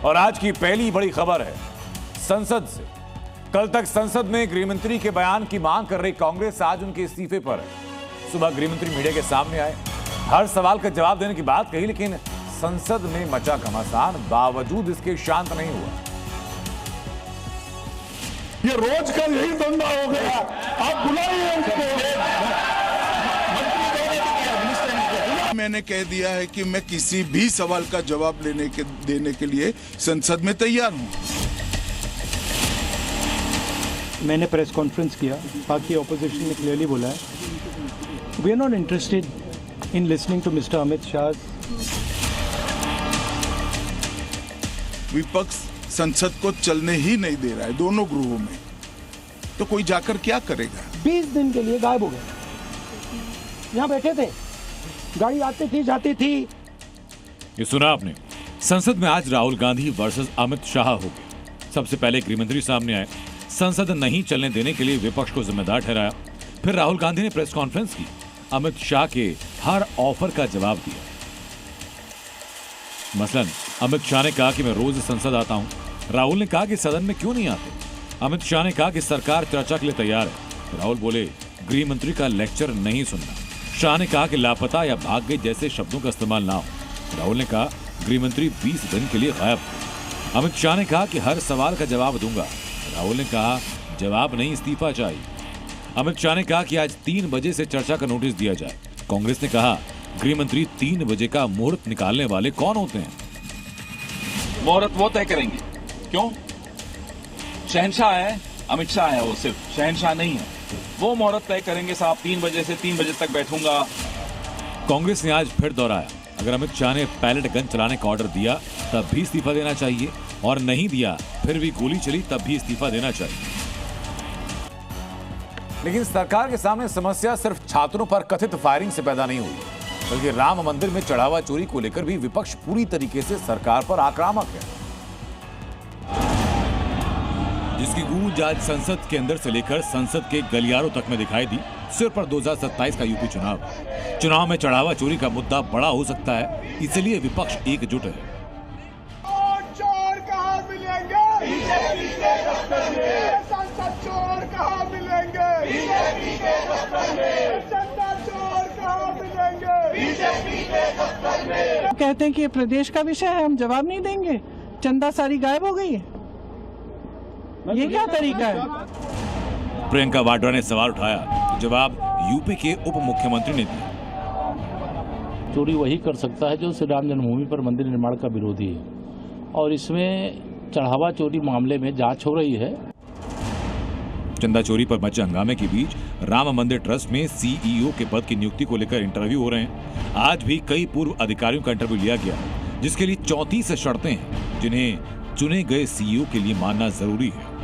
और आज की पहली बड़ी खबर है संसद से। कल तक संसद में गृहमंत्री के बयान की मांग कर रही कांग्रेस आज उनके इस्तीफे पर है। सुबह गृहमंत्री मीडिया के सामने आए, हर सवाल का जवाब देने की बात कही, लेकिन संसद में मचा घमासान बावजूद इसके शांत नहीं हुआ। ये रोज का यही धंधा हो गया, आप बुलाइए उसको। मैंने कह दिया है कि मैं किसी भी सवाल का जवाब देने के लिए संसद में तैयार हूं। मैंने प्रेस कॉन्फ्रेंस किया, बाकी ऑपोजिशन ने क्लियरली बोला है we are not interested in listening to mister Amit Shah. विपक्ष संसद को चलने ही नहीं दे रहा है दोनों गृहों में, तो कोई जाकर क्या करेगा। 20 दिन के लिए गायब हो गए, यहाँ बैठे थे, गाड़ी आती थी जाती थी। ये सुना आपने। संसद में आज राहुल गांधी वर्सेस अमित शाह हो गए। सबसे पहले गृहमंत्री सामने आए, संसद नहीं चलने देने के लिए विपक्ष को जिम्मेदार ठहराया। फिर राहुल गांधी ने प्रेस कॉन्फ्रेंस की, अमित शाह के हर ऑफर का जवाब दिया। मसलन अमित शाह ने कहा कि मैं रोज संसद आता हूं। राहुल ने कहा कि सदन में क्यों नहीं आते। अमित शाह ने कहा कि सरकार चर्चा के लिए तैयार है। राहुल बोले गृह मंत्री का लेक्चर नहीं सुनना। शाह ने कहा कि लापता या भाग गए जैसे शब्दों का इस्तेमाल ना हो। राहुल ने कहा गृह मंत्री 20 दिन के लिए गायब थे। अमित शाह ने कहा कि हर सवाल का जवाब दूंगा। राहुल ने कहा जवाब नहीं, इस्तीफा चाहिए। अमित शाह ने कहा कि आज 3 बजे से चर्चा का नोटिस दिया जाए। कांग्रेस ने कहा गृह मंत्री 3 बजे का मुहूर्त निकालने वाले कौन होते हैं। मुहूर्त वो तय करेंगे। क्यों? शहनशाह है, अमित शाह है, वो सिर्फ शहनशाह नहीं है। वो मुहूर्त तय करेंगे साहब, 3 बजे से 3 बजे तक बैठूंगा। कांग्रेस ने आज फिर दोहराया, अगर अमित शाह ने पैलेट गन चलाने का ऑर्डर दिया तब भी इस्तीफा देना चाहिए, और नहीं दिया फिर भी गोली चली तब भी इस्तीफा देना चाहिए। लेकिन सरकार के सामने समस्या सिर्फ छात्रों पर कथित फायरिंग से पैदा नहीं हुई, बल्कि राम मंदिर में चढ़ावा चोरी को लेकर भी विपक्ष पूरी तरीके से सरकार पर आक्रामक है, जिसकी गूंज आज संसद के अंदर से लेकर संसद के गलियारों तक में दिखाई दी। सिर पर 2027 का यूपी चुनाव में चढ़ावा चोरी का मुद्दा बड़ा हो सकता है, इसलिए विपक्ष एकजुट है। चोर कहाँ मिलेंगे? बीजेपी के दफ्तर में। संसद चोर कहाँ मिलेंगे? बीजेपी के दफ्तर में। चंदा चोर कहाँ मिलेंगे? बीजेपी के दफ्तर में। कहते हैं कि ये प्रदेश का विषय है, हम जवाब नहीं देंगे। चंदा सारी गायब हो गई है, ये क्या तरीका है? प्रियंका वाड्रा ने सवाल उठाया, तो जवाब यूपी के उप मुख्यमंत्री ने दिया। चोरी वही कर सकता है जो श्री राम जन्मभूमि पर मंदिर निर्माण का विरोधी है, और इसमें चढ़ावा चोरी मामले में जांच हो रही है। चंदा चोरी पर मचे हंगामे के बीच राम मंदिर ट्रस्ट में सीईओ के पद की नियुक्ति को लेकर इंटरव्यू हो रहे हैं। आज भी कई पूर्व अधिकारियों का इंटरव्यू लिया गया, जिसके लिए 34 शर्तें हैं, जिन्हें चुने गए सीईओ के लिए मानना जरूरी है।